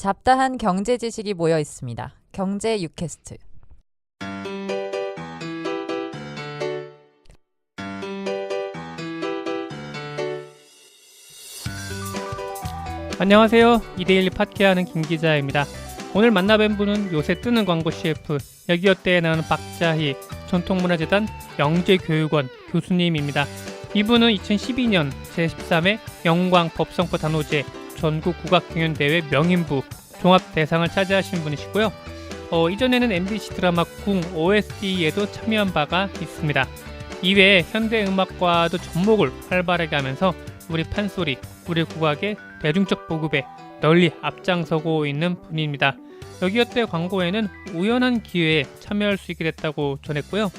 잡다한 경제 지식이 모여 있습니다. 경제 유캐스트. 안녕하세요. 이데일리 팟캐하는 김 기자입니다. 오늘 만나뵌 분은 요새 뜨는 광고 CF 여기어때에 나오는 박자희 전통문화재단 영재교육원 교수님입니다. 이분은 2012년 제13회 영광 법성포 단오제 전국 국악경연대회 명인부 종합대상을 차지하신 분이시고요. 이전에는 MBC 드라마 궁 OST에도 참여한 바가 있습니다. 이외에 현대음악과도 접목을 활발하게 하면서 우리 판소리, 우리 국악의 대중적 보급에 널리 앞장서고 있는 분입니다. 여기어때 광고에는 우연한 기회에 참여할 수 있게 됐다고 전했고요.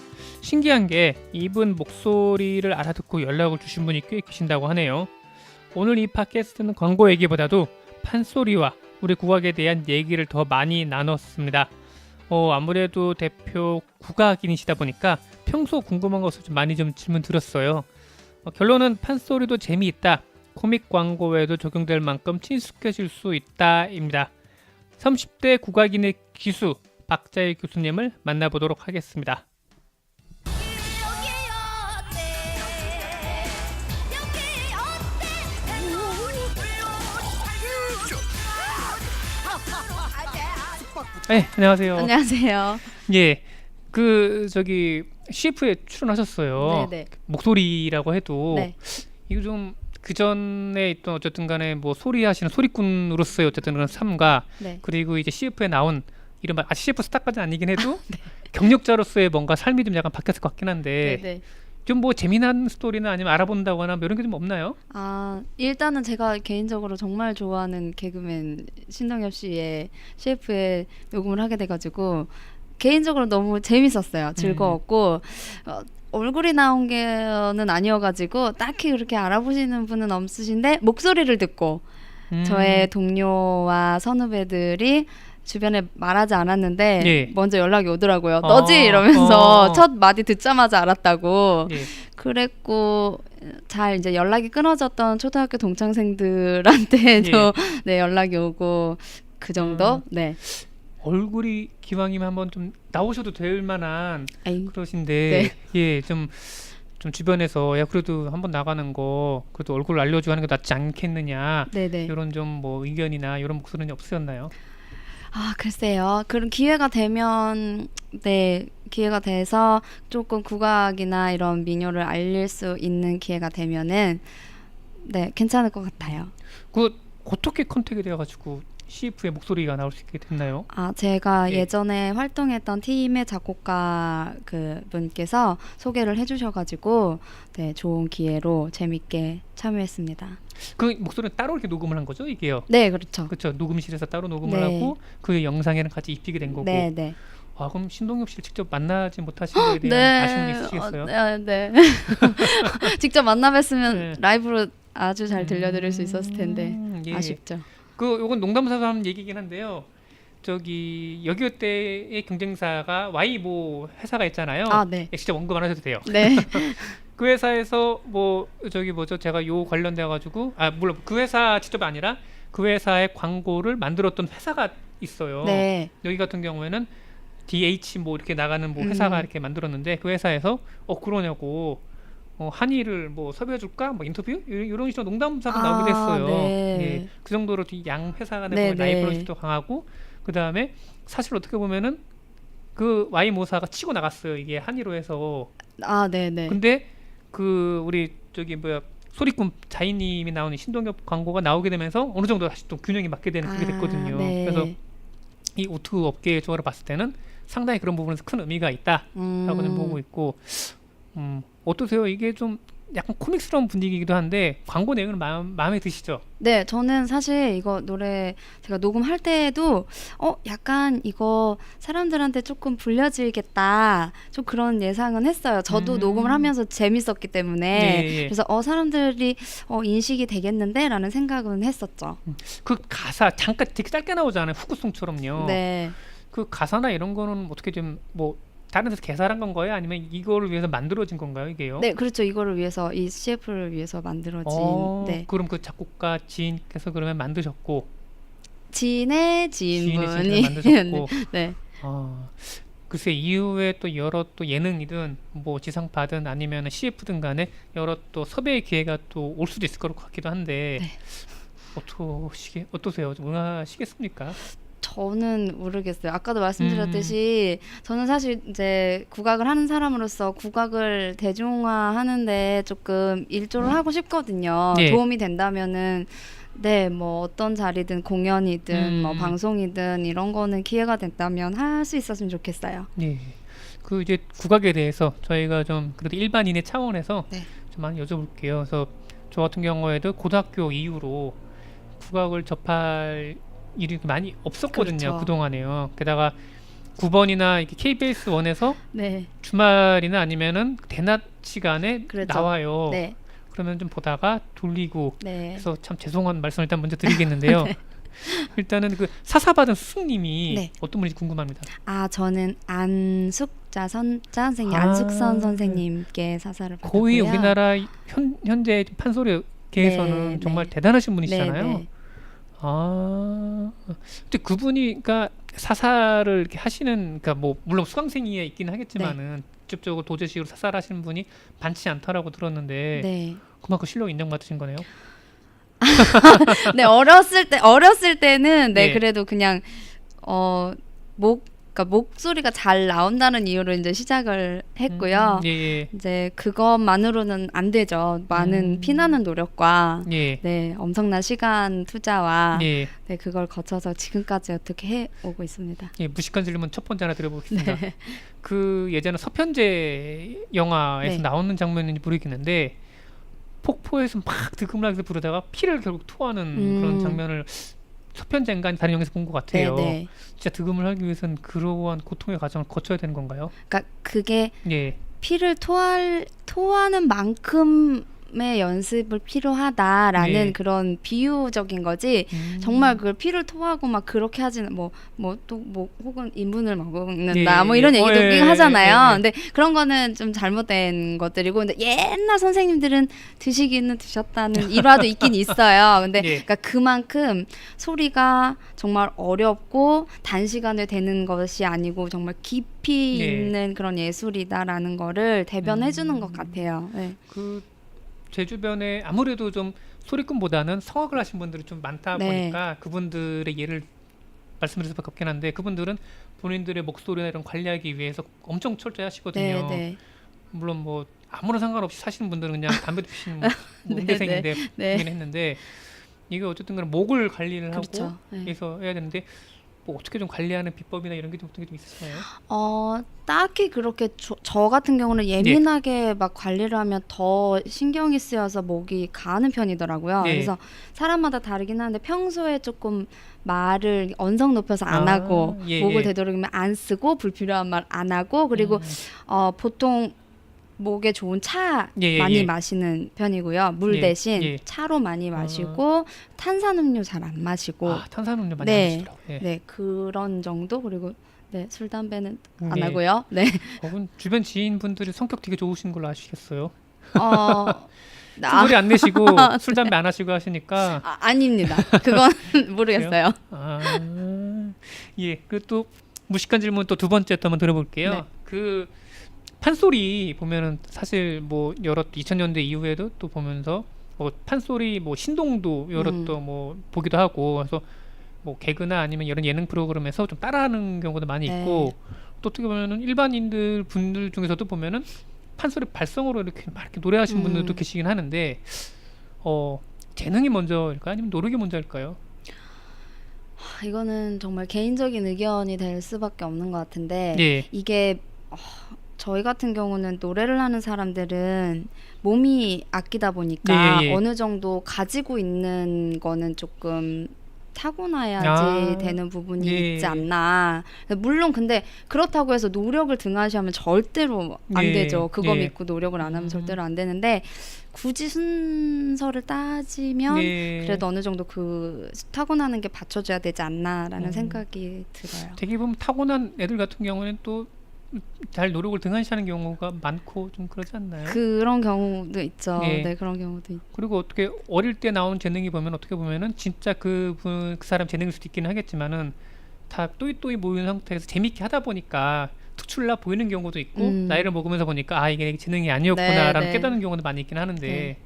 신기한 게 이분 목소리를 알아듣고 연락을 주신 분이 꽤 계신다고 하네요. 오늘 이 팟캐스트는 광고 얘기보다도 판소리와 우리 국악에 대한 얘기를 더 많이 나눴습니다. 아무래도 대표 국악인이시다 보니까 평소 궁금한 것을 좀 많이 질문 드렸어요. 결론은 판소리도 재미있다. 코믹 광고에도 적용될 만큼 친숙해질 수 있다입니다. 30대 국악인의 기수 박자희 교수님을 만나보도록 하겠습니다. 네, 안녕하세요. 안녕하세요. 예, CF에 출연하셨어요. 네네. 목소리라고 해도 네. 이거 좀 그 전에 있던 어쨌든 간에 뭐 소리하시는 소리꾼으로서의 어쨌든 그런 삶과 네. 그리고 이제 CF에 나온 이른바 CF 스타까지는 아니긴 해도 경력자로서의 뭔가 삶이 좀 약간 바뀌었을 것 같긴 한데 네네. 좀 뭐 재미난 스토리나 아니면 알아본다거나 뭐 이런 게 좀 없나요? 일단은 제가 개인적으로 정말 좋아하는 개그맨 신동엽 씨의 CF에 녹음을 하게 돼가지고 개인적으로 너무 재밌었어요. 즐거웠고 얼굴이 나온 게는 아니어가지고 딱히 그렇게 알아보시는 분은 없으신데 목소리를 듣고 저의 동료와 선후배들이 주변에 말하지 않았는데 예. 먼저 연락이 오더라고요. 너지? 이러면서 첫 마디 듣자마자 알았다고. 예. 그랬고 잘 이제 연락이 끊어졌던 초등학교 동창생들한테도 네, 연락이 오고 그 정도. 네. 얼굴이 기왕이면 한번 좀 나오셔도 될 만한 에이. 그러신데 네. 예, 좀 주변에서 야 그래도 한번 나가는 거 그래도 얼굴 알려주고 하는 게 낫지 않겠느냐 네네. 이런 좀 뭐 의견이나 이런 목소리는 없으셨나요? 글쎄요. 그런 기회가 되면 기회가 돼서 조금 국악이나 이런 민요를 알릴 수 있는 기회가 되면은 괜찮을 것 같아요. 그 어떻게 컨택이 돼가지고 CF의 목소리가 나올 수 있게 됐나요? 제가 예. 예전에 활동했던 팀의 작곡가 그 분께서 소개를 해주셔가지고 좋은 기회로 재밌게 참여했습니다. 그 목소리는 따로 이렇게 녹음을 한 거죠, 이게요? 네, 그렇죠. 그렇죠. 녹음실에서 따로 녹음을 네. 하고 그 영상에는 같이 입히게 된 거고. 네. 그럼 신동엽 씨를 직접 만나지 못하신 거에 대한 아쉬움이 있으시겠어요? 네. 직접 만나 뵀으면 네. 라이브로 아주 잘 들려드릴 수 있었을 텐데 예. 아쉽죠. 요건 농담삼아 하는 얘기긴 한데요. 여기어때의 경쟁사가 Y모 회사가 있잖아요. 네. 직접 언급 안 하셔도 돼요. 네. 그 회사에서 제가 요 관련돼 가지고 물론 그 회사 직접 아니라 그 회사의 광고를 만들었던 회사가 있어요. 네. 여기 같은 경우에는 DH 뭐 이렇게 나가는 뭐 회사가 이렇게 만들었는데 그 회사에서 그러냐고 한의를 뭐 섭외해 줄까? 뭐 인터뷰? 이런 식으로 농담삼아 나오기도 했어요. 네. 예. 그 정도로 양 회사 간의 네, 라이벌시도 강하고 그다음에 사실 어떻게 보면은 그 Y 모사가 치고 나갔어요. 이게 한의로 해서. 네네. 근데 우리 소리꾼 자이님이 나오는 신동엽 광고가 나오게 되면서 어느 정도 다시 또 균형이 맞게 되는 그게 됐거든요. 네. 그래서 이 오트 업계의 조화를 봤을 때는 상당히 그런 부분에서 큰 의미가 있다라고는 보고 있고 어떠세요? 이게 좀 약간 코믹스러운 분위기이기도 한데 광고 내용은 마음에 드시죠? 네, 저는 사실 이거 노래 제가 녹음할 때에도 약간 이거 사람들한테 조금 불려지겠다 좀 그런 예상은 했어요. 저도 녹음을 하면서 재밌었기 때문에 예. 그래서 사람들이 인식이 되겠는데 라는 생각은 했었죠. 그 가사 잠깐 되게 짧게 나오잖아요. 후크송처럼요. 네. 그 가사나 이런 거는 어떻게 좀 뭐 다른 데서 개설한 건가요? 아니면 이거를 위해서 만들어진 건가요, 이게요? 네, 그렇죠. 이거를 위해서 이 CF를 위해서 만들어진. 네. 그럼 그 작곡가 지인께서 그러면 만드셨고 지인의 지인의 지인분이 만드셨고 네. 글쎄 이후에 또 여러 또 예능이든 뭐 지상파든 아니면 CF든 간에 여러 또 섭외의 기회가 또 올 수도 있을 것 같기도 한데 네. 어떠세요? 좀 응하시겠습니까? 저는 모르겠어요. 아까도 말씀드렸듯이 저는 사실 이제 국악을 하는 사람으로서 국악을 대중화하는데 조금 일조를 하고 싶거든요. 네. 도움이 된다면은 네, 뭐 어떤 자리든 공연이든 뭐 음. 방송이든 이런 거는 기회가 된다면 할 수 있었으면 좋겠어요. 네. 그 이제 국악에 대해서 저희가 좀 그래도 일반인의 차원에서 네. 좀 많이 여쭤볼게요. 그래서 저 같은 경우에도 고등학교 이후로 국악을 접할 일이 많이 없었거든요. 그렇죠. 그동안에요. 게다가 9번이나 이렇게 KBS 1에서 네. 주말이나 아니면은 대낮 시간에 그렇죠. 나와요. 네. 그러면 좀 보다가 돌리고 네. 그래서 참 죄송한 말씀을 일단 먼저 드리겠는데요. 네. 일단은 그 사사받은 스승님이 네. 어떤 분인지 궁금합니다. 저는 안숙자 선생님, 아. 안숙선 선생님께 사사를 받았고요. 거의 우리나라 현재 판소리계에서는 네, 정말 네. 대단하신 분이시잖아요. 네, 네. 근데 그분이 그러니까 사사를 이렇게 하시는 그러니까 뭐 물론 수강생이 있기는 하겠지만은 직접적으로 도제식으로 사사를 하시는 분이 많지 않다라고 들었는데 네. 그만큼 실력 인정받으신 거네요. 네, 어렸을 때는 네, 네. 그래도 그냥 그러니까 목소리가 잘 나온다는 이유로 이제 시작을 했고요. 예, 이제 그것만으로는 안 되죠. 많은 피나는 노력과 예. 네, 엄청난 시간 투자와 예. 네, 그걸 거쳐서 지금까지 어떻게 해 오고 있습니다. 예, 무식한 질문 첫 번째 하나 드려보겠습니다. 네. 그 예전에 서편제 영화에서 네. 나오는 장면인지 모르겠는데 폭포에서 막 득음락에서 부르다가 피를 결국 토하는 그런 장면을 서편제인가 다른 영화에서 본 것 같아요. 네, 네. 진짜 득음을 하기 위해서는 그러한 고통의 과정을 거쳐야 되는 건가요? 그러니까 그게 예. 피를 토하는 만큼의 연습을 필요하다라는 네. 그런 비유적인 거지. 정말 그걸 피를 토하고 막 그렇게 하지는 혹은 인분을 먹는다 예, 뭐 이런 예. 얘기도 예, 있긴 하잖아요. 예. 근데 그런 거는 좀 잘못된 것들이고, 근데 옛날 선생님들은 드시기는 드셨다는 일화도 있긴 있어요. 근데 예. 그러니까 그만큼 소리가 정말 어렵고 단시간에 되는 것이 아니고 정말 깊이 네. 있는 그런 예술이다라는 거를 대변해 주는 것 같아요. 네. 그 제 주변에 아무래도 좀 소리꾼보다는 성악을 하신 분들이 좀 많다 네. 보니까 그분들의 예를 말씀드릴 수밖에 없긴 한데 그분들은 본인들의 목소리나 이런 관리하기 위해서 엄청 철저히 하시거든요. 네, 네. 물론 뭐 아무런 상관없이 사시는 분들은 그냥 담배 피시는 뭐 네, 음대생인데 네. 보긴 했는데 이게 어쨌든 간에 목을 관리를 그렇죠. 하고 네. 해서 해야 되는데 뭐 어떻게 좀 관리하는 비법이나 이런 게 좀 어떻게 좀 있으시나요? 딱히 그렇게 저 같은 경우는 예민하게 막 관리를 하면 더 신경이 쓰여서 목이 가는 편이더라고요. 네. 그래서 사람마다 다르긴 한데 평소에 조금 말을 언성 높여서 안 하고 예, 목을 예. 되도록이면 안 쓰고 불필요한 말 안 하고 그리고 보통 목에 좋은 차 예, 예, 많이 예. 마시는 편이고요. 물 예, 대신 예. 차로 많이 마시고 탄산음료 잘 안 마시고 탄산음료 많이 네. 하시더라고요. 예. 네, 그런 정도. 그리고 네, 술 담배는 안 네. 하고요. 네. 그분 주변 지인분들이 성격 되게 좋으신 걸로 아시겠어요? 나 소리 안 내시고 술 담배 안 하시고 하시니까 아닙니다. 그건 모르겠어요. 예. 그리고 또 무식한 질문 또 두 번째 또 한번 들어볼게요. 네. 그 판소리 보면은 사실 뭐 여러 2000년대 이후에도 또 보면서 뭐 판소리 뭐 신동도 여러 또 뭐 보기도 하고 그래서 뭐 개그나 아니면 이런 예능 프로그램에서 좀 따라하는 경우도 많이 네. 있고 또 어떻게 보면은 일반인들 분들 중에서도 보면은 판소리 발성으로 이렇게 막 이렇게 노래하시는 분들도 계시긴 하는데 재능이 먼저일까요? 아니면 노력이 먼저일까요? 이거는 정말 개인적인 의견이 될 수밖에 없는 것 같은데 예. 이게 저희 같은 경우는 노래를 하는 사람들은 몸이 악기다 보니까 예, 예. 어느 정도 가지고 있는 거는 조금 타고나야지 되는 부분이 예. 있지 않나. 물론 근데 그렇다고 해서 노력을 등한시하면 절대로 안 예. 되죠. 그거 예. 믿고 노력을 안 하면 절대로 안 되는데 굳이 순서를 따지면 예. 그래도 어느 정도 그 타고나는 게 받쳐줘야 되지 않나라는 생각이 들어요. 되게 보면 타고난 애들 같은 경우는 또 잘 노력을 등한시하는 경우가 많고 좀 그러지 않나요? 그런 경우도 있죠. 예. 네, 그런 경우도 있. 그리고 어떻게 어릴 때 나온 재능이 보면 어떻게 보면은 진짜 그 사람 재능일 수도 있기는 하겠지만은 다 또이또이 모이는 상태에서 재밌게 하다 보니까 특출나 보이는 경우도 있고 나이를 먹으면서 보니까 아 이게 재능이 아니었구나라는 네. 깨닫는 경우도 많이 있긴 하는데 네.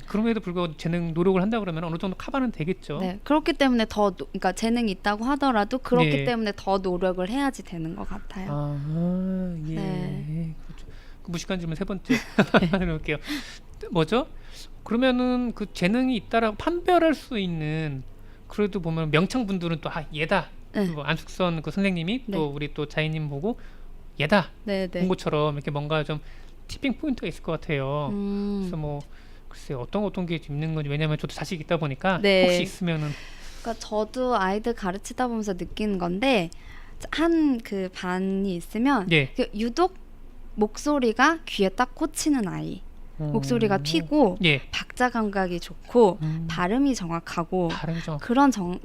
그럼에도 불구하고 재능 노력을 한다 그러면 어느 정도 커버는 되겠죠. 네, 그렇기 때문에 그러니까 재능이 있다고 하더라도 그렇기 네. 때문에 더 노력을 해야지 되는 것 같아요. 아, 예. 네. 그렇죠. 그 무식한 질문 세 번째 해볼게요. 뭐죠? 그러면은 그 재능이 있다라고 판별할 수 있는 그래도 보면 명창분들은 또 얘다. 네. 뭐 안숙선 그 선생님이 네. 또 우리 또 자이님 보고 얘다 네, 본 네. 것처럼 이렇게 뭔가 좀 티핑 포인트가 있을 것 같아요. 그래서 뭐 글쎄 어떤 게 있는 건지 왜냐면 저도 자식 있다 보니까 네. 혹시 있으면은 그러니까 저도 아이들 가르치다 보면서 느끼는 건데 한 그 반이 있으면 예. 그 유독 목소리가 귀에 딱 꽂히는 아이, 목소리가 튀고 예. 박자 감각이 좋고 발음이 정확하고 발음이 좀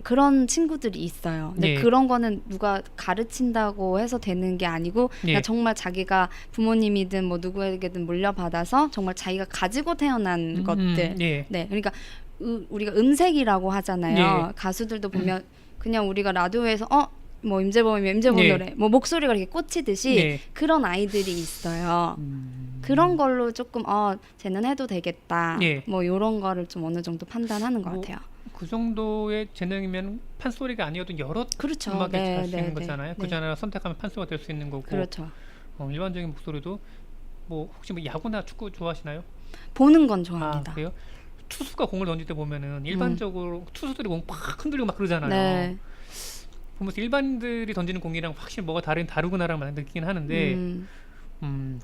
그런 친구들이 있어요. 근데 예. 그런 거는 누가 가르친다고 해서 되는 게 아니고 그냥 예. 정말 자기가 부모님이든 뭐 누구에게든 물려받아서 정말 자기가 가지고 태어난 것들. 예. 네, 그러니까 우리가 음색이라고 하잖아요. 예. 가수들도 보면 그냥 우리가 라디오에서 뭐 임재범이면 임재범 예. 노래, 뭐 목소리가 이렇게 꽂히듯이 예. 그런 아이들이 있어요. 그런 걸로 조금 쟤는 해도 되겠다. 예. 뭐 이런 거를 좀 어느 정도 판단하는 것 뭐, 같아요. 그 정도의 재능이면 판소리가 아니어도 여러 그렇죠. 음악에 네, 잘 수 있는 네, 거잖아요. 네. 그 중에 하나 선택하면 판소가 될 수 있는 거고 그렇죠. 일반적인 목소리도 뭐 혹시 뭐 야구나 축구 좋아하시나요? 보는 건 아 좋아합니다. 그래요? 투수가 공을 던질 때 보면은 일반적으로 투수들이 공 팍 흔들고 막 그러잖아요. 네. 보면서 일반들이 던지는 공이랑 확실히 뭐가 다르구나라는 걸 느끼긴 하는데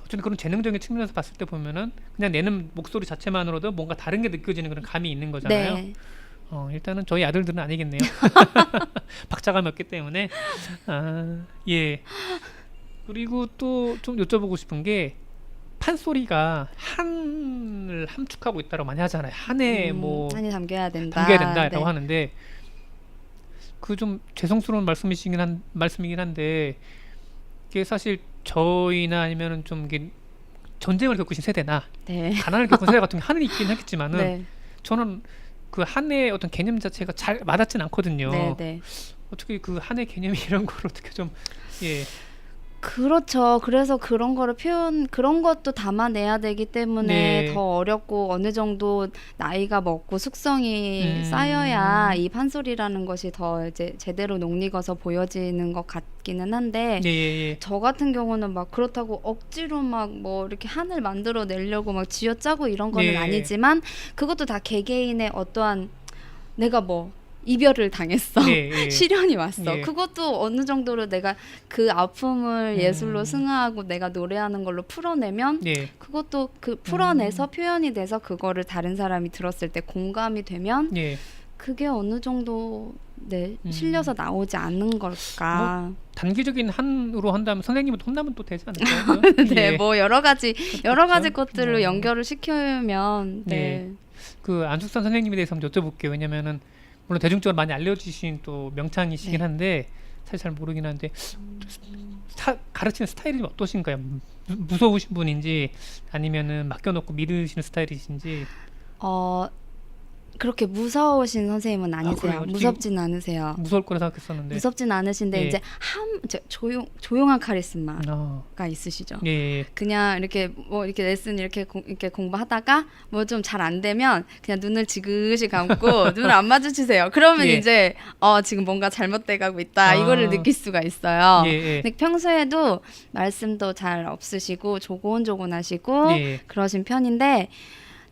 어쨌든 그런 재능적인 측면에서 봤을 때 보면은 그냥 내는 목소리 자체만으로도 뭔가 다른 게 느껴지는 그런 감이 있는 거잖아요. 네. 일단은 저희 아들들은 아니겠네요. 박자감이 없기 때문에. 예. 그리고 또 좀 여쭤보고 싶은 게 판소리가 한을 함축하고 있다고 많이 하잖아요. 한에 뭐 한이 담겨야 된다. 담겨야 된다라고 네. 하는데 그 좀 죄송스러운 말씀이긴 한데 이게 사실 저희나 아니면은 좀 이게 전쟁을 겪으신 세대나 네. 가난을 겪은 세대 같은 게 한은 있긴 하겠지만은 네. 저는 그 한의 어떤 개념 자체가 잘 와닿진 않거든요. 네, 네. 어떻게 그 한의 개념이 이런 걸 어떻게 좀 예. 그렇죠. 그래서 그런 것도 담아내야 되기 때문에 네. 더 어렵고 어느 정도 나이가 먹고 숙성이 쌓여야 이 판소리라는 것이 더 이제 제대로 녹익어서 보여지는 것 같기는 한데 예, 예. 저 같은 경우는 막 그렇다고 억지로 막 뭐 이렇게 한을 만들어 내려고 막 쥐어짜고 이런 거는 네. 아니지만 그것도 다 개개인의 어떠한 내가 뭐 이별을 당했어. 예, 예. 시련이 왔어. 예. 그것도 어느 정도로 내가 그 아픔을 예술로 승화하고 내가 노래하는 걸로 풀어내면 예. 그것도 그 풀어내서 표현이 돼서 그거를 다른 사람이 들었을 때 공감이 되면 예. 그게 어느 정도 실려서 나오지 않는 걸까. 단기적인 한으로 한다면 선생님은 혼나면 또 되지 않을까요? 네, 예. 뭐 여러 가지 것들로 뭐. 연결을 시키면 네. 그 안숙선 선생님에 대해서 한번 여쭤볼게요. 왜냐면은 물론 대중적으로 많이 알려주신 또 명창이시긴 네. 한데 사실 잘 모르긴 한데 가르치는 스타일이 좀 어떠신가요? 무서우신 분인지 아니면은 맡겨놓고 믿으시는 스타일이신지. 그렇게 무서우신 선생님은 아니세요. 그래요? 무섭진 않으세요. 무서울 거라 생각했었는데. 무섭진 않으신데 예. 이제 조용한 카리스마가 아, 있으시죠. 예. 그냥 이렇게 뭐 이렇게 레슨 이렇게 공부하다가 뭐 좀 잘 안 되면 그냥 눈을 지그시 감고 눈을 안 마주치세요. 그러면 예. 이제 지금 뭔가 잘못돼 가고 있다 이거를 느낄 수가 있어요. 예, 예. 근데 평소에도 말씀도 잘 없으시고 조곤조곤하시고 예. 그러신 편인데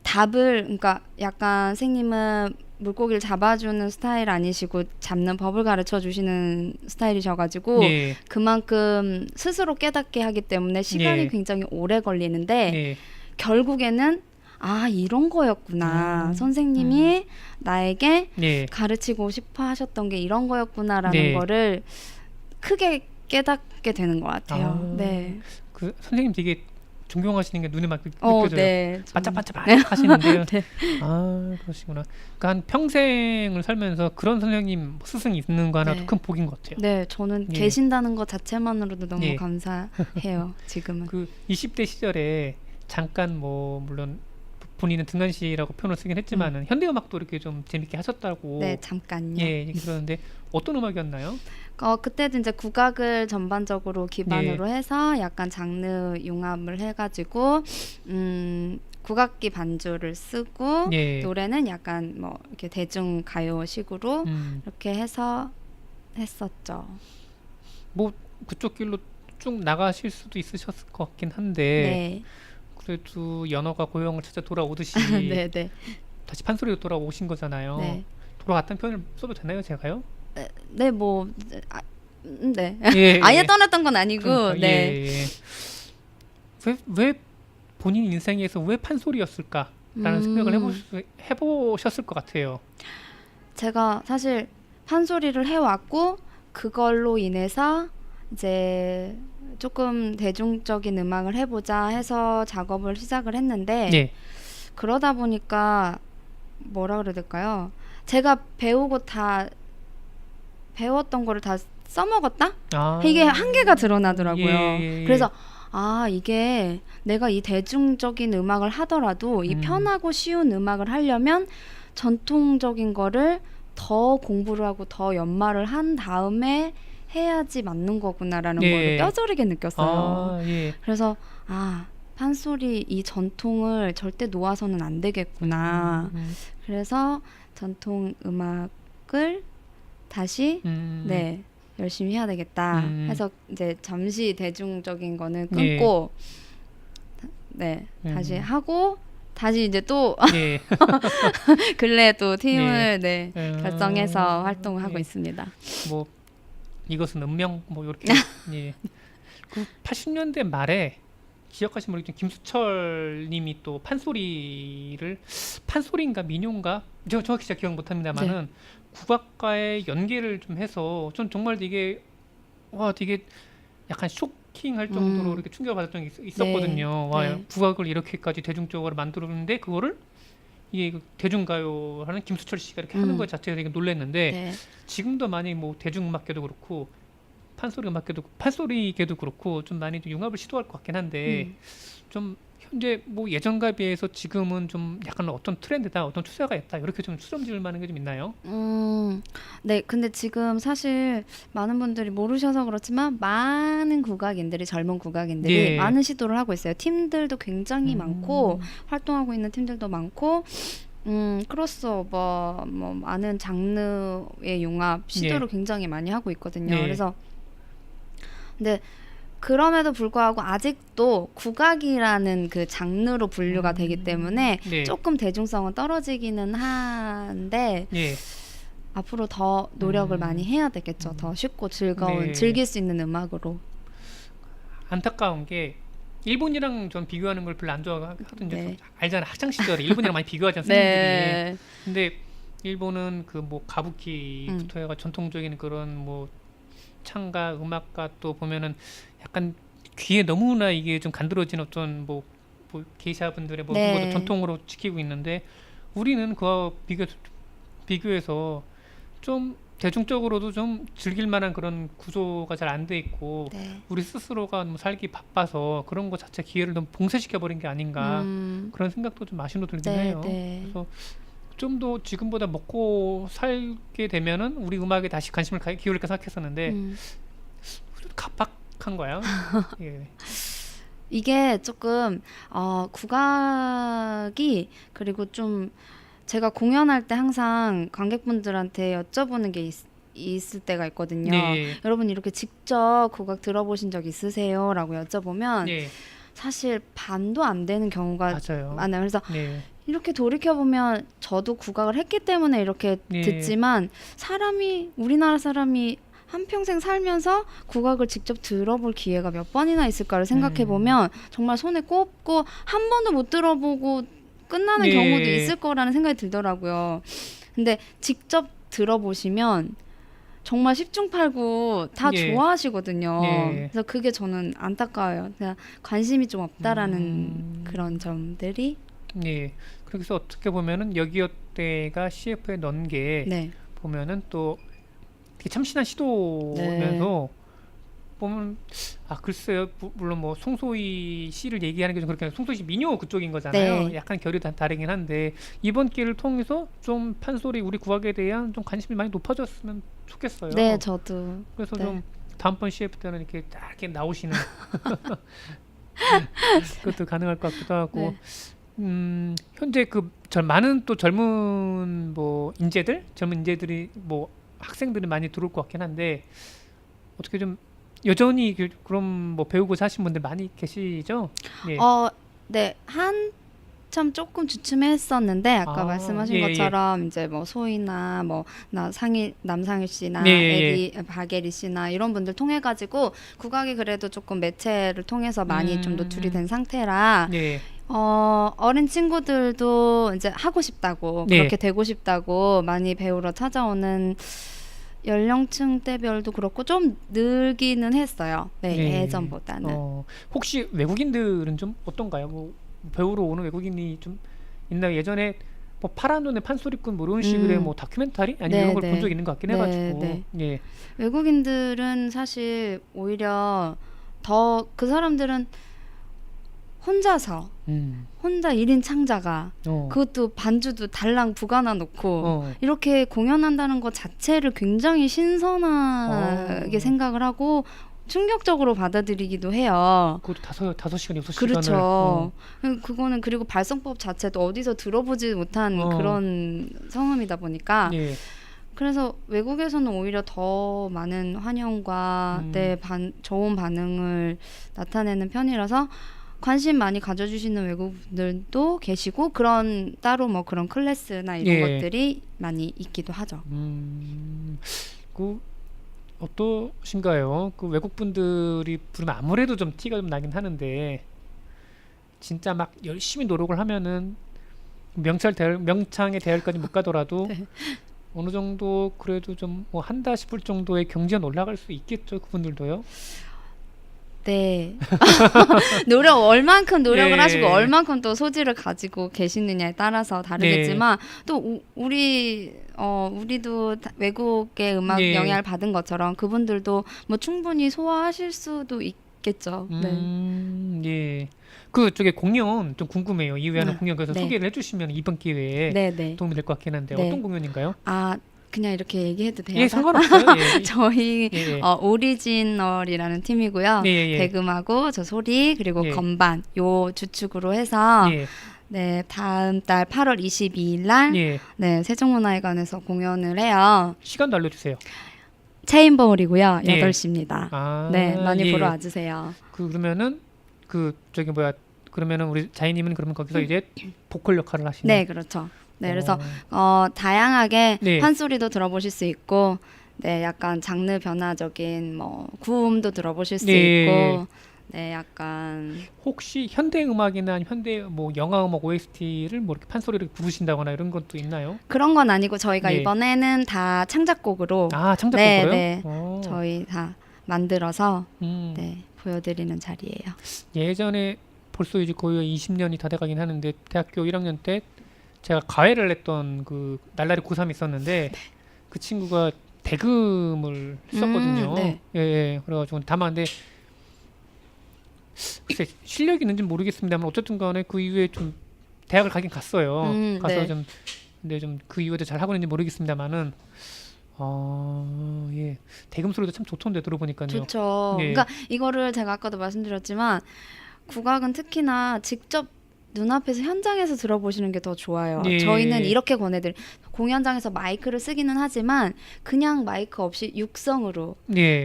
그러니까 약간 선생님은 물고기를 잡아주는 스타일 아니시고 잡는 법을 가르쳐 주시는 스타일이셔가지고 예. 그만큼 스스로 깨닫게 하기 때문에 시간이 예. 굉장히 오래 걸리는데 예. 결국에는 이런 거였구나. 선생님이 나에게 예. 가르치고 싶어 하셨던 게 이런 거였구나라는 네. 거를 크게 깨닫게 되는 것 같아요. 네. 그 선생님 되게 존경하시는 게 눈에 막 느껴져요. 네. 반짝반짝 하시는데요. 네. 아 그러시구나. 그러니까 한 평생을 살면서 그런 선생님 스승이 있는 거 하나도 네. 큰 복인 것 같아요. 네, 저는 예. 계신다는 것 자체만으로도 너무 예. 감사해요. 지금은. 그 20대 시절에 잠깐 뭐 물론 본인은 등한시라고 표현을 쓰긴 했지만은 현대 음악도 이렇게 좀 재밌게 하셨다고 네, 잠깐요. 예 얘기 들었는데 어떤 음악이었나요? 그때도 이제 국악을 전반적으로 기반으로 예. 해서 약간 장르 융합을 해가지고 국악기 반주를 쓰고 예. 노래는 약간 뭐 이렇게 대중 가요식으로 이렇게 해서 했었죠. 뭐 그쪽 길로 쭉 나가실 수도 있으셨을 것 같긴 한데 네, 그래도 연어가 고향을 찾아 돌아오듯이 네, 네, 다시 판소리로 돌아오신 거잖아요. 네, 돌아갔다는 표현을 써도 되나요, 제가요? 네, 뭐, 네. 예, 아예 예. 떠났던 건 아니고, 그러니까, 네. 예, 예. 왜 본인 인생에서 왜 판소리였을까라는 생각을 해보셨을 것 같아요. 제가 사실 판소리를 해왔고 그걸로 인해서 이제 조금 대중적인 음악을 해보자 해서 작업을 시작을 했는데 예. 그러다 보니까 뭐라 그래야 될까요? 제가 배우고 다 배웠던 거를 다 써먹었다? 아, 이게 한계가 드러나더라고요. 예, 예. 그래서 이게 내가 이 대중적인 음악을 하더라도 이 편하고 쉬운 음악을 하려면 전통적인 거를 더 공부를 하고 더 연마를 한 다음에 해야지 맞는 거구나라는 예. 걸 뼈저리게 느꼈어요. 아, 예. 그래서 판소리 이 전통을 절대 놓아서는 안 되겠구나. 그래서 전통 음악을 다시 네 열심히 해야 되겠다 해서 이제 잠시 대중적인 거는 끊고 네 다시 하고 다시 이제 또 예. 근래 또 팀을 예. 결성해서 활동을 하고 예. 있습니다. 뭐 이것은 운명 뭐 이렇게 예. 그 80년대 말에 기억하시면 모르겠지만 김수철 님이 또 판소리인가 민요인가 저 정확히 진짜 기억 못합니다만은 국악과의 연계를 좀 해서 전 정말 되게 약간 쇼킹할 정도로 이렇게 충격받았던 게 있었거든요. 와, 네. 국악을 이렇게까지 대중적으로 만들었는데 그거를 이게 김수철 김수철 씨가 이렇게 하는 것 자체가 되게 놀랐는데 네. 지금도 많이 뭐 대중음악계도 그렇고 판소리계도 그렇고 좀 많이 좀 융합을 시도할 것 같긴 한데 좀 현재 뭐 예전과 비해서 지금은 좀 약간 어떤 트렌드다, 어떤 추세가 있다 이렇게 좀 추정지을 만한 게 좀 있나요? 네, 근데 지금 사실 많은 분들이 모르셔서 그렇지만 많은 국악인들이 젊은 국악인들이 예. 많은 시도를 하고 있어요. 팀들도 굉장히 많고 활동하고 있는 팀들도 많고 크로스오버 뭐 많은 장르의 융합 시도를 굉장히 많이 하고 있거든요. 예. 그래서 근데 그럼에도 불구하고 아직도 국악이라는 그 장르로 분류가 되기 때문에 네. 조금 대중성은 떨어지기는 한데 예. 앞으로 더 노력을 많이 해야 되겠죠. 더 쉽고 즐거운 네. 즐길 수 있는 음악으로. 안타까운 게 일본이랑 전 비교하는 걸 별로 안 좋아하거든요. 네. 알잖아, 학창 시절에 일본이랑 많이 비교하잖아, 선생님들이. 네. 근데 일본은 그 뭐 가부키부터 해가 전통적인 그런 뭐 창가 음악가 또 보면은 약간 귀에 너무나 이게 좀 간드러진 어떤 뭐 게이샤분들의 뭐 네. 그런 것도 전통으로 지키고 있는데 우리는 그와 비교해서 좀 대중적으로도 좀 즐길 만한 그런 구조가 잘 안 돼 있고 네. 우리 스스로가 뭐 살기 바빠서 그런 것 자체 기회를 너무 봉쇄시켜 버린 게 아닌가 그런 생각도 좀 마신도 들긴 네, 해요. 네. 그래서 좀 더 지금보다 먹고 살게 되면은 우리 음악에 다시 관심을 기울일까 생각했었는데 좀 갑박한 거야. 예. 이게 조금 국악이 그리고 좀 제가 공연할 때 항상 관객분들한테 여쭤보는 게 있을 때가 있거든요. 네. 여러분 이렇게 직접 국악 들어보신 적 있으세요? 라고 여쭤보면 네. 사실 반도 안 되는 경우가 맞아요. 많아요. 그래서 네. 이렇게 돌이켜보면 저도 국악을 했기 때문에 이렇게 네. 듣지만 우리나라 사람이 한평생 살면서 국악을 직접 들어볼 기회가 몇 번이나 있을까를 생각해보면 정말 손에 꼽고 한 번도 못 들어보고 끝나는 네. 경우도 있을 거라는 생각이 들더라고요. 근데 직접 들어보시면 정말 10중 8구 다 예. 좋아하시거든요. 예. 그래서 그게 저는 안타까워요. 그냥 관심이 좀 없다라는 음. 그런 점들이. 예. 그래서 어떻게 보면은 여기어때가 CF에 넣은 게 네. 보면은 또 되게 참신한 시도면서 보면 글쎄요. 물론 뭐 송소희 씨를 얘기하는 게 좀 그렇게 송소희 씨 미녀 그쪽인 거잖아요. 네. 약간 결이 다르긴 한데 이번 기회를 통해서 좀 판소리 우리 국악에 대한 좀 관심이 많이 높아졌으면 좋겠어요. 네, 저도. 그래서 네. 좀 다음번 CF 때는 이렇게 딱 이렇게 나오시는 그것도 가능할 것 같기도 하고 현재 많은 또 젊은 젊은 인재들이 뭐 학생들이 많이 들어올 것 같긴 한데 어떻게 좀 여전히 그럼 뭐 배우고자 하신 분들 많이 계시죠? 예. 네. 한참 조금 주춤했었는데 아까 말씀하신 예, 예. 것처럼 이제 뭐 소희나 뭐 남상일 씨나 예, 예, 박예리 씨나 이런 분들 통해 가지고 국악이 그래도 조금 매체를 통해서 많이 좀 노출이 된 상태라 예. 어린 친구들도 이제 하고 싶다고 네. 그렇게 되고 싶다고 많이 배우러 찾아오는 연령층대별도 그렇고 좀 늘기는 했어요. 네, 네. 예전보다는. 혹시 외국인들은 좀 어떤가요? 뭐 배우러 오는 외국인이 좀 있나요? 예전에 뭐 파란 눈의 판소리꾼 뭐 이런 식의 뭐 다큐멘터리 아니면 네, 이런 걸 본 네. 적이 있는 것 같긴 네, 해가지고 네. 예. 외국인들은 사실 오히려 더 그 사람들은 혼자서 혼자 1인 창자가 그것도 반주도 달랑 부가나 놓고 이렇게 공연한다는 것 자체를 굉장히 신선하게 생각을 하고 충격적으로 받아들이기도 해요. 그것도 5시간, 6시간을 그렇죠. 그거는 그리고 발성법 자체도 어디서 들어보지 못한 그런 성음이다 보니까 예. 그래서 외국에서는 오히려 더 많은 환영과 좋은 반응을 나타내는 편이라서 관심 많이 가져주시는 외국분들도 계시고 따로 뭐 그런 클래스나 이런 것들이 많이 있기도 하죠. 어떠신가요? 그 외국분들이 부르면 아무래도 좀 티가 좀 나긴 하는데 진짜 막 열심히 노력을 하면은 명창의 대열까지 못 가더라도 네. 어느 정도 그래도 좀 뭐 한다 싶을 정도의 경지는 올라갈 수 있겠죠, 그분들도요. 네. 얼만큼 노력을 예. 하시고 얼만큼 또 소질을 가지고 계시느냐에 따라서 다르겠지만 또 우리도 외국의 음악 영향을 받은 것처럼 그분들도 뭐 충분히 소화하실 수도 있겠죠. 네. 예. 그쪽에 공연 좀 궁금해요. 이외에 하는 공연 그래서 네. 소개를 해주시면 이번 기회에 네. 도움이 될 것 같긴 한데 네. 어떤 공연인가요? 그냥 이렇게 얘기해도 돼요? 예, 상관없어요. 예. 저희 예. 오리지널이라는 팀이고요. 예. 대금하고 저 소리 그리고 예. 건반 요 주축으로 해서 예. 네, 다음 달 8월 22일 날 예. 네, 세종문화회관에서 공연을 해요. 시간도 알려주세요. 체인버울이고요. 예. 8시입니다. 네, 많이 보러 와주세요. 그러면은 그러면은 우리 자이님은 그러면 거기서 이제 보컬 역할을 하시는. 네, 그렇죠. 네, 그래서 다양하게 판소리도 들어보실 수 있고, 네, 약간 장르 변화적인 뭐 구음도 들어보실 수 있고, 네, 약간 혹시 현대 음악이나 현대 뭐 영화 음악 OST를 뭐 이렇게 판소리를 부르신다거나 이런 것도 있나요? 그런 건 아니고 저희가 이번에는 다 창작곡으로 창작곡으로요? 네. 저희 다 만들어서 네, 보여드리는 자리예요. 예전에 벌써 이제 거의 20년이 다 돼가긴 하는데 대학교 1학년 때 제가 가회를 했던 그 날라리 고3이 있었는데 그 친구가 대금을 썼거든요. 네. 예. 그래가지고 다만 근데 글쎄 실력이 있는지 모르겠습니다만 어쨌든 간에 그 이후에 좀 대학을 가긴 갔어요. 가서 네. 근데 좀 그 이후에도 잘 하고 있는지 모르겠습니다만은 예. 대금 소리도 참 좋던데 들어보니까요. 좋죠. 예. 그러니까 이거를 제가 아까도 말씀드렸지만 국악은 특히나 직접 눈앞에서 현장에서 들어보시는 게 더 좋아요. 예. 저희는 이렇게 공연장에서 마이크를 쓰기는 하지만 그냥 마이크 없이 육성으로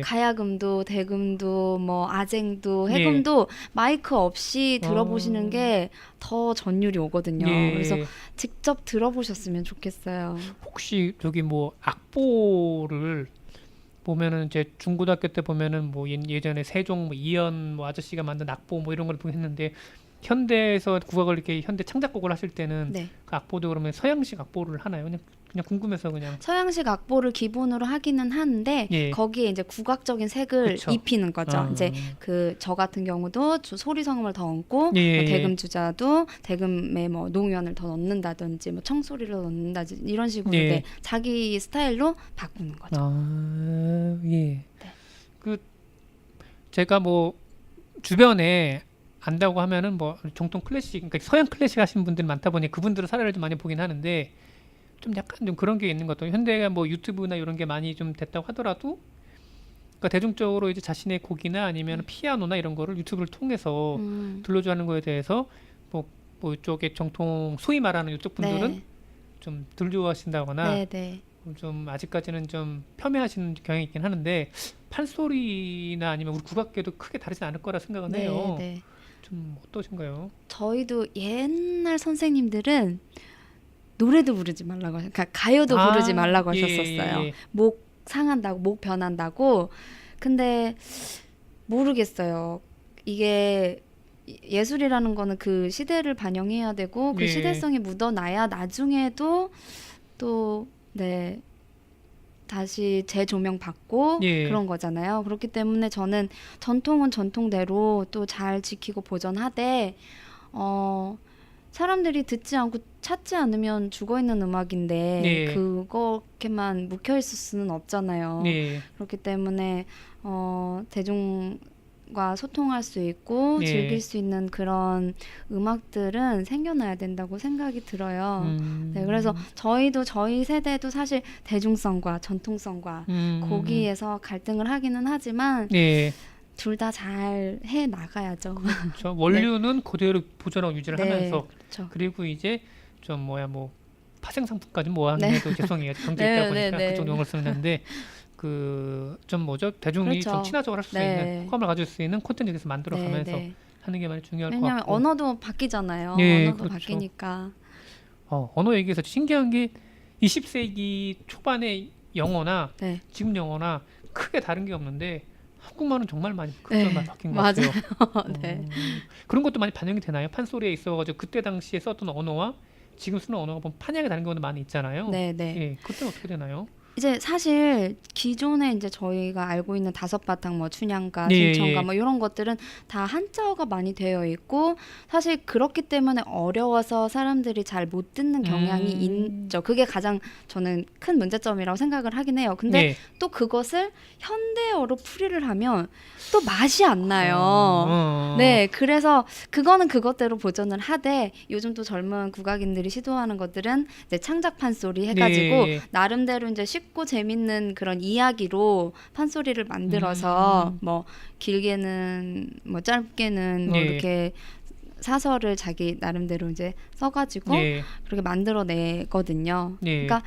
가야금도 대금도 뭐 아쟁도 해금도 마이크 없이 들어보시는 게 더 전율이 오거든요. 그래서 직접 들어보셨으면 좋겠어요. 혹시 저기 뭐 악보를 보면은 이제 중고등학교 때 보면은 뭐 예전에 세종 뭐 이연 뭐 아저씨가 만든 악보 뭐 이런 걸 했는데 현대에서 국악을 이렇게 현대 창작곡을 하실 때는 그 악보도 그러면 서양식 악보를 하나요? 그냥 그냥 궁금해서 그냥. 서양식 악보를 기본으로 하기는 하는데 예. 거기에 이제 국악적인 색을 그쵸. 입히는 거죠. 아. 이제 그 저 같은 경우도 소리 성음을 더 얹고 예. 뭐 대금 주자도 대금에 뭐 농연을 더 넣는다든지 뭐 청소리를 넣는다든지 이런 식으로 예. 네, 자기 스타일로 바꾸는 거죠. 아, 예. 네. 그 제가 뭐 주변에 안다고 하면은 뭐 정통 클래식, 그러니까 서양 클래식 하시는 분들이 많다 보니 그분들은 사례를 좀 많이 보긴 하는데 좀 약간 좀 그런 게 있는 것 같아요. 현대가 뭐 유튜브나 이런 게 많이 좀 됐다고 하더라도 그러니까 대중적으로 이제 자신의 곡이나 아니면 피아노나 이런 거를 유튜브를 통해서 들려주는 거에 대해서 뭐 이쪽에 정통 소위 말하는 이쪽 분들은 네. 좀 덜 좋아하신다거나 네, 네. 좀 아직까지는 좀 폄훼하시는 경향이 있긴 하는데 판소리나 아니면 우리 국악계도 크게 다르진 않을 거라 생각은 해요. 네, 네. 좀 어떠신가요? 저희도 옛날 선생님들은 노래도 부르지 말라고 그러니까 가요도 부르지 말라고 하셨었어요. 예. 목 상한다고, 목 변한다고. 근데 모르겠어요. 이게 예술이라는 거는 그 시대를 반영해야 되고 그 예. 시대성이 묻어나야 나중에도 또 네. 다시 재조명 받고 예. 그런 거잖아요. 그렇기 때문에 저는 전통은 전통대로 또 잘 지키고 보존하되 사람들이 듣지 않고 찾지 않으면 죽어있는 음악인데 예. 그거에만 묵혀있을 수는 없잖아요. 예. 그렇기 때문에 대중과 소통할 수 있고 예. 즐길 수 있는 그런 음악들은 생겨나야 된다고 생각이 들어요. 네, 그래서 저희도 저희 세대도 사실 대중성과 전통성과 거기에서 갈등을 하기는 하지만 예. 둘 다 잘 해 나가야죠. 그렇죠. 원류는 그대로 보존하고 유지를 네, 하면서 그렇죠. 그리고 이제 좀 뭐 파생상품까지 뭐 하는 네. 해도 죄송해요. 경제 네, 있다 네, 보니까 네. 그쪽 용어를 쓰는데 그 좀 뭐죠? 대중이 그렇죠. 좀 친화적으로 할 수 네. 있는 호감을 가질 수 있는 콘텐츠에서 만들어 가면서 네. 하는 게 많이 중요할 것 왜냐하면 같고. 언어도 바뀌잖아요. 네, 언어도 그렇죠. 바뀌니까. 언어 얘기해서 신기한 게 20세기 초반의 영어나 네. 지금 영어나 크게 다른 게 없는데 한국말은 정말 많이 네, 많이 바뀐 것 맞아요. 같아요. 네. 그런 것도 많이 반영이 되나요? 판소리에 있어가지고 그때 당시에 썼던 언어와 지금 쓰는 언어가 보면 판약이 다른 경우도 많이 있잖아요. 네, 네. 예, 그때는 어떻게 되나요? 이제 사실 기존에 이제 저희가 알고 있는 다섯 바탕 뭐 춘향가, 예, 순천가 예. 뭐 이런 것들은 다 한자어가 많이 되어 있고 사실 그렇기 때문에 어려워서 사람들이 잘 못 듣는 경향이 있죠. 그게 가장 저는 큰 문제점이라고 생각을 하긴 해요. 근데 예. 또 그것을 현대어로 풀이를 하면 또 맛이 안 나요. 네, 그래서 그거는 그것대로 보존을 하되 요즘 또 젊은 국악인들이 시도하는 것들은 이제 창작 판소리 해가지고 예. 나름대로 이제 쉽고 재밌는 그런 이야기로 판소리를 만들어서 뭐 길게는 뭐 짧게는 뭐 예. 이렇게 사설을 자기 나름대로 이제 써가지고 예. 그렇게 만들어내거든요. 예. 그러니까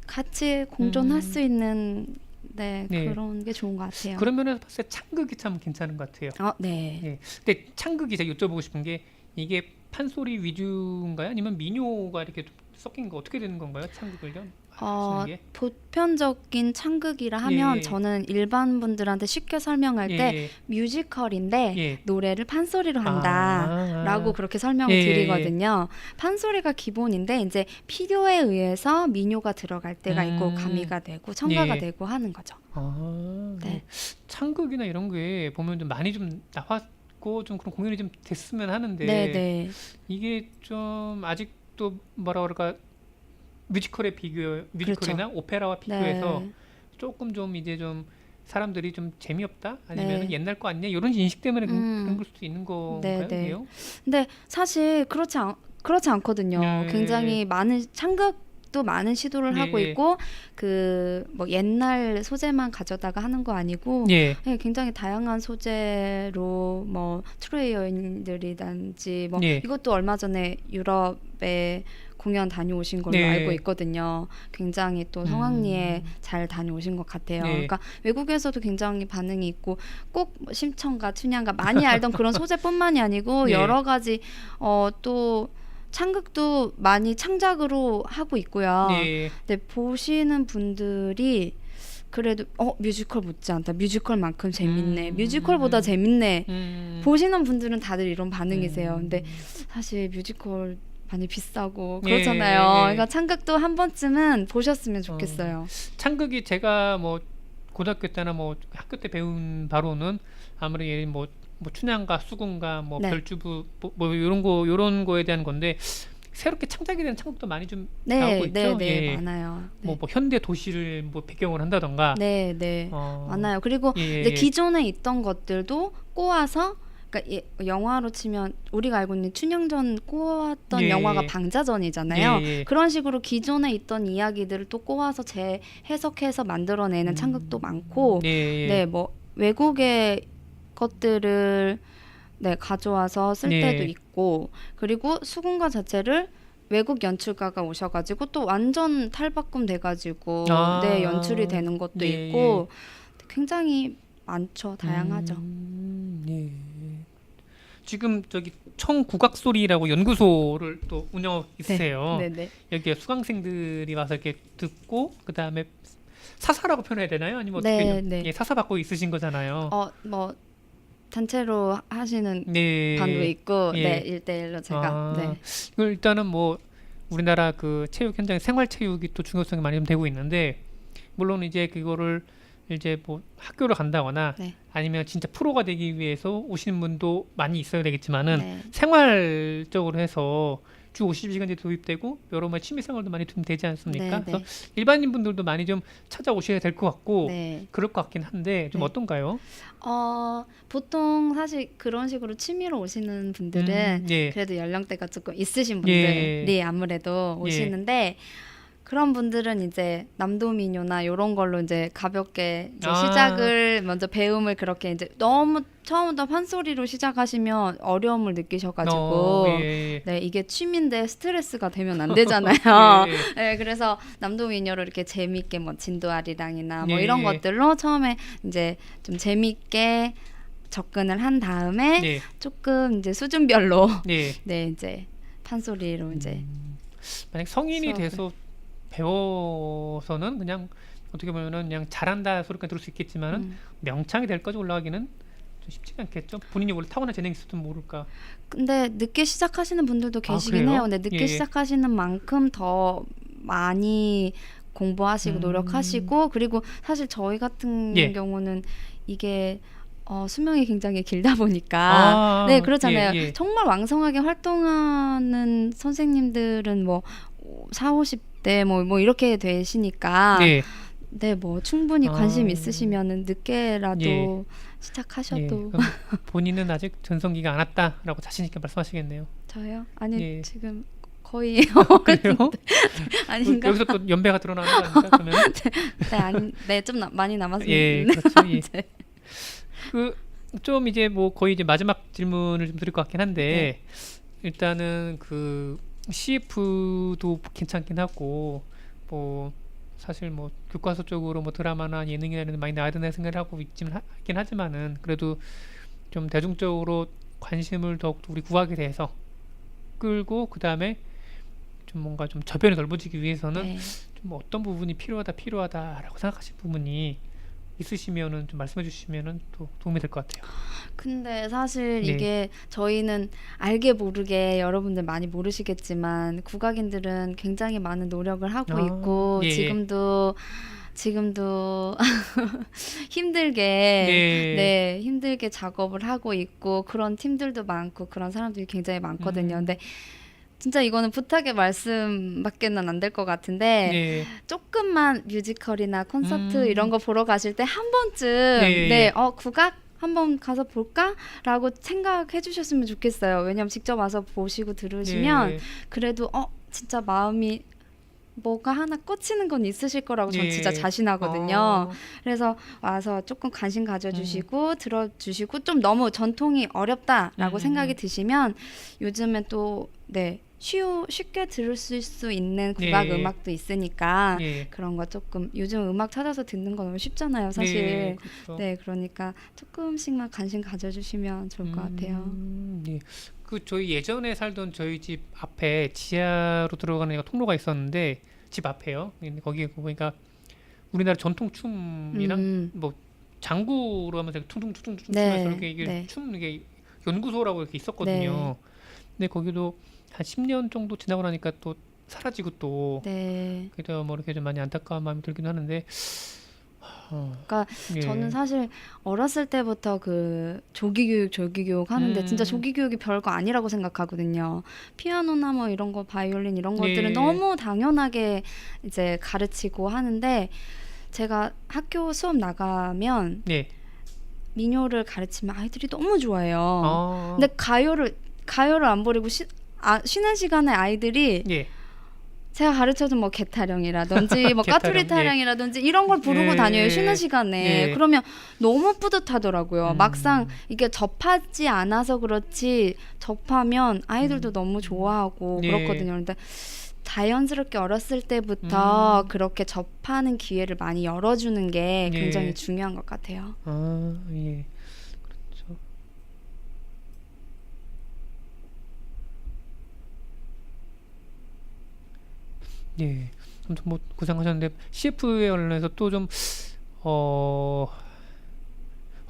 같이 공존할 수 있는 네, 네. 그런 게 좋은 것 같아요. 그런 면에서 봤을 때 창극이 참 괜찮은 것 같아요. 네. 예. 근데 창극이 제가 여쭤보고 싶은 게 이게 판소리 위주인가요? 아니면 민요가 이렇게 섞인 거 어떻게 되는 건가요? 창극을요? 하시는 게? 보편적인 창극이라 하면 예. 저는 일반 분들한테 쉽게 설명할 때 뮤지컬인데 예. 노래를 판소리로 한다라고 그렇게 설명을 예. 드리거든요. 판소리가 기본인데 이제 필요에 의해서 민요가 들어갈 때가 있고 가미가 되고 첨가가 예. 되고 하는 거죠. 네. 창극이나 이런 게 보면 좀 많이 좀 나왔고 좀 그런 공연이 좀 됐으면 하는데 네. 이게 좀 아직도 뭐라 그럴까 뮤지컬이나 오페라와 비교해서 네. 조금 좀 이제 좀 사람들이 좀 재미없다 아니면 네. 옛날 거 아니냐 이런 인식 때문에 그런 걸 수도 있는 건가요? 네. 이게요? 근데 사실 그렇지 않거든요. 네. 굉장히 많은 창극도 많은 시도를 네. 하고 있고 그 뭐 옛날 소재만 가져다가 하는 거 아니고 예. 네, 굉장히 다양한 소재로 뭐 트로이 여인들이든지 뭐 예. 이것도 얼마 전에 유럽에 공연 다녀오신 걸로 네. 알고 있거든요. 굉장히 또 성황리에 잘 다녀오신 것 같아요. 네. 그러니까 외국에서도 굉장히 반응이 있고 꼭뭐 심청가, 춘향가 많이 알던 그런 소재뿐만이 아니고 네. 여러 가지 또 창극도 많이 창작으로 하고 있고요. 예. 근데 보시는 분들이 그래도 뮤지컬 못지않다. 뮤지컬만큼 재밌네. 뮤지컬보다 재밌네. 보시는 분들은 다들 이런 반응이세요. 근데 사실 뮤지컬 많이 비싸고 예, 그렇잖아요. 예. 그러니까 창극도 한 번쯤은 보셨으면 좋겠어요. 창극이 제가 뭐 고등학교 때나 뭐 학교 때 배운 바로는 아무리 뭐 춘향가, 수궁가, 뭐 네. 별주부 뭐 요런 거에 대한 건데 새롭게 창작이 된 창극도 많이 좀 나오고 있죠. 예. 많아요. 네. 뭐 현대 도시를 뭐 배경을 한다던가. 네. 많아요. 그리고 예, 이제 예. 기존에 있던 것들도 꼬아서 그러니까 영화로 치면 우리가 알고 있는 춘향전 꼬았던 예, 영화가 예. 방자전이잖아요. 예, 예. 그런 식으로 기존에 있던 이야기들을 또 꼬아서 재해석해서 만들어내는 창극도 많고, 예, 예. 네, 뭐 외국의 것들을 네, 가져와서 쓸 예. 때도 있고, 그리고 수군가 자체를 외국 연출가가 오셔가지고 또 완전 탈바꿈 돼가지고 네, 연출이 되는 것도 예, 있고 굉장히 많죠. 다양하죠. 예. 지금 저기 청국악소리라고 연구소를 또 운영하고 있으세요. 네네. 여기에 수강생들이 와서 이렇게 듣고 그 다음에 사사라고 표현해야 되나요? 아니면 네, 어떻게 네. 예, 사사 받고 있으신 거잖아요. 뭐 단체로 하시는 네. 반도 있고, 예. 네, 1대1로 제가 아, 네. 이거 일단은 뭐 우리나라 그 체육 현장에 생활체육이 또 중요성이 많이 좀 되고 있는데 물론 이제 그거를 이제 뭐 학교를 간다거나 네. 아니면 진짜 프로가 되기 위해서 오시는 분도 많이 있어야 되겠지만은 네. 생활적으로 해서 주 50시간제 도입되고 여러 가지 취미생활도 많이 좀 되지 않습니까? 네, 그래서 일반인 분들도 많이 좀 찾아오셔야 될 것 같고 네. 그럴 것 같긴 한데 좀 네. 어떤가요? 보통 사실 그런 식으로 취미로 오시는 분들은 예. 그래도 연령대가 조금 있으신 예. 분들이 아무래도 예. 오시는데 그런 분들은 이제 남도민요나 이런 걸로 이제 가볍게 이제 아. 시작을 먼저 배움을 그렇게 이제 너무 처음부터 판소리로 시작하시면 어려움을 느끼셔가지고 예. 네, 이게 취미인데 스트레스가 되면 안 되잖아요. 예. 네, 그래서 남도민요로 이렇게 재밌게 뭐 진도아리랑이나 뭐 예. 이런 것들로 처음에 이제 좀 재밌게 접근을 한 다음에 예. 조금 이제 수준별로 예. 네, 이제 판소리로 이제 만약 성인이 수업을. 돼서 배워서는 그냥 어떻게 보면은 그냥 잘한다 소리까지 들을 수 있겠지만은 명창이 될 까지 올라가기는 좀 쉽지가 않겠죠. 본인이 원래 타고난 재능이 있을지도 모를까. 근데 늦게 시작하시는 분들도 계시긴 그래요? 해요. 근데 늦게 예. 시작하시는 만큼 더 많이 공부하시고 노력하시고 그리고 사실 저희 같은 예. 경우는 이게 수명이 굉장히 길다 보니까 네 그렇잖아요. 예. 정말 왕성하게 활동하는 선생님들은 뭐 4, 50대 뭐 이렇게 되시니까 예. 네, 뭐 충분히 관심 아. 있으시면은 늦게라도 예. 시작하셔도 그럼 본인은 아직 전성기가 안 왔다라고 자신 있게 말씀하시겠네요. 저요? 아니 예. 지금 거의 그래요? 아닌가? 여기서 또 연배가 드러나는 거 아닙니까? 그러면 네, 네, 좀 많이 남았습니다. 예, 그렇죠. 예. 네. 그 좀 이제 뭐 거의 이제 마지막 질문을 좀 드릴 것 같긴 한데 일단은 그 CF도 괜찮긴 하고 뭐 사실 뭐 교과서 쪽으로 뭐 드라마나 예능이나 이런 데 많이 나와야 된다는 생각을 하고 있긴 하지만은 그래도 좀 대중적으로 관심을 더욱 우리 국악에 대해서 끌고 그 다음에 좀 뭔가 좀 저변이 넓어지기 위해서는 네. 좀 어떤 부분이 필요하다라고 생각하실 부분이 있으시면은 좀 말씀해 주시면은 또 도움이 될 것 같아요. 근데 사실 네. 이게 저희는 알게 모르게 여러분들 많이 모르시겠지만 국악인들은 굉장히 많은 노력을 하고 아, 있고 예. 지금도 힘들게 네, 힘들게 작업을 하고 있고 그런 팀들도 많고 그런 사람들이 굉장히 많거든요. 근데 진짜 이거는 부탁의 말씀밖에는 안 될 것 같은데 예. 조금만 뮤지컬이나 콘서트 이런 거 보러 가실 때 한 번쯤 예. 국악 한번 가서 볼까라고 생각해 주셨으면 좋겠어요. 왜냐면 직접 와서 보시고 들으시면 예. 그래도 진짜 마음이 뭐가 하나 꽂히는 건 있으실 거라고 전 예. 진짜 자신하거든요. 그래서 와서 조금 관심 가져주시고 들어주시고 좀 너무 전통이 어렵다라고 생각이 드시면 요즘엔 또 쉽게 들을 수 있는 국악 예. 음악도 있으니까 예. 그런 거 조금 요즘 음악 찾아서 듣는 거 너무 쉽잖아요, 사실. 네, 그렇죠. 네, 그러니까 조금씩만 관심 가져주시면 좋을 것 같아요. 예. 그 저희 예전에 살던 저희 집 앞에 지하로 들어가는 통로가 있었는데 집 앞에요. 근데 거기에 보니까 우리나라 전통 춤이랑 뭐 장구로 하면서 퉁퉁퉁퉁 네, 치면서 이렇게 이게 네. 춤 이게 연구소라고 이렇게 있었거든요. 근데 거기도 한 10년 정도 지나고 나니까 또 사라지고 또 네. 그래서 뭐 이렇게 좀 많이 안타까운 마음이 들긴 하는데 그러니까 예. 저는 사실 어렸을 때부터 그 조기교육 하는데 진짜 조기교육이 별거 아니라고 생각하거든요. 피아노나 뭐 이런 거, 바이올린 이런 것들은 예. 너무 당연하게 이제 가르치고 하는데 제가 학교 수업 나가면 예. 민요를 가르치면 아이들이 너무 좋아해요. 아. 근데 가요를 안 부르고 쉬는 시간에 아이들이 예. 제가 가르쳐준 뭐 개타령이라든지 뭐 개타령, 까투리 타령이라든지 이런 걸 부르고 예. 다녀요 쉬는 시간에. 예. 그러면 너무 뿌듯하더라고요. 음. 막상 이게 접하지 않아서 그렇지 접하면 아이들도 너무 좋아하고 예. 그렇거든요. 근데 자연스럽게 어렸을 때부터 그렇게 접하는 기회를 많이 열어주는 게 예. 굉장히 중요한 것 같아요. 아, 예. 그렇죠. 예. 아무튼 뭐 고생하셨는데 CF에 관련해서 또 좀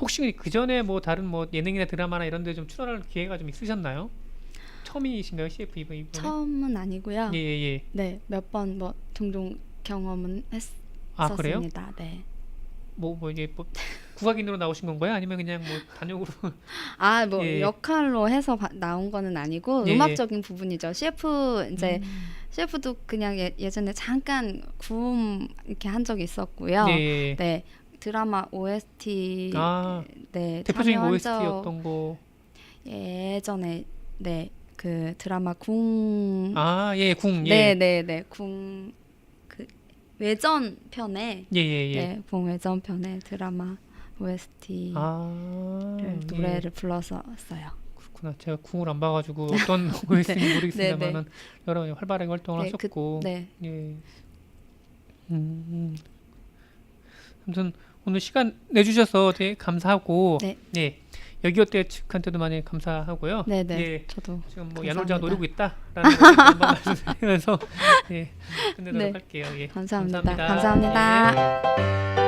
혹시 그 전에 뭐 다른 뭐 예능이나 드라마나 이런 데 좀 출연할 기회가 좀 있으셨나요? 처음이신가요? CF 이번에? 처음은 아니고요. 예, 예, 예. 네, 몇 번 뭐 종종 경험은 아, 그래요? 했었습니다. 네. 뭐 이게 뭐 국악인으로 나오신 건가요? 아니면 그냥 뭐 단역으로? 아, 뭐 예. 역할로 해서 나온 거는 아니고 예, 음악적인 부분이죠. CF 이제 음. CF도 그냥 예전에 잠깐 구음 이렇게 한 적이 있었고요. 예. 네. 드라마 OST 아, 네, 대표적인 참여한 OST 적 어떤 거? 예전에 네. 그 드라마 궁 아, 예, 궁. 네, 예. 네, 네. 궁 그 외전 편에 예, 예, 예. 네, 궁 외전 편에 드라마 OST를 아, 노래를 불렀었어요. 그렇구나. 제가 궁을 안 봐가지고 어떤 OST인지 모르겠습니다만은 여러 활발하게 활동을 네, 하셨고, 네. 예. 아무튼 오늘 시간 내주셔서 되게 감사하고, 네. 예. 여기 어때 측한테도 많이 감사하고요. 네, 네. 예. 저도 지금 뭐 감사합니다. 야놀자가 노리고 있다라는 걸 한번 말씀드리면서 예, 끝내도록 네. 할게요. 예. 감사합니다. 감사합니다. 감사합니다. 예.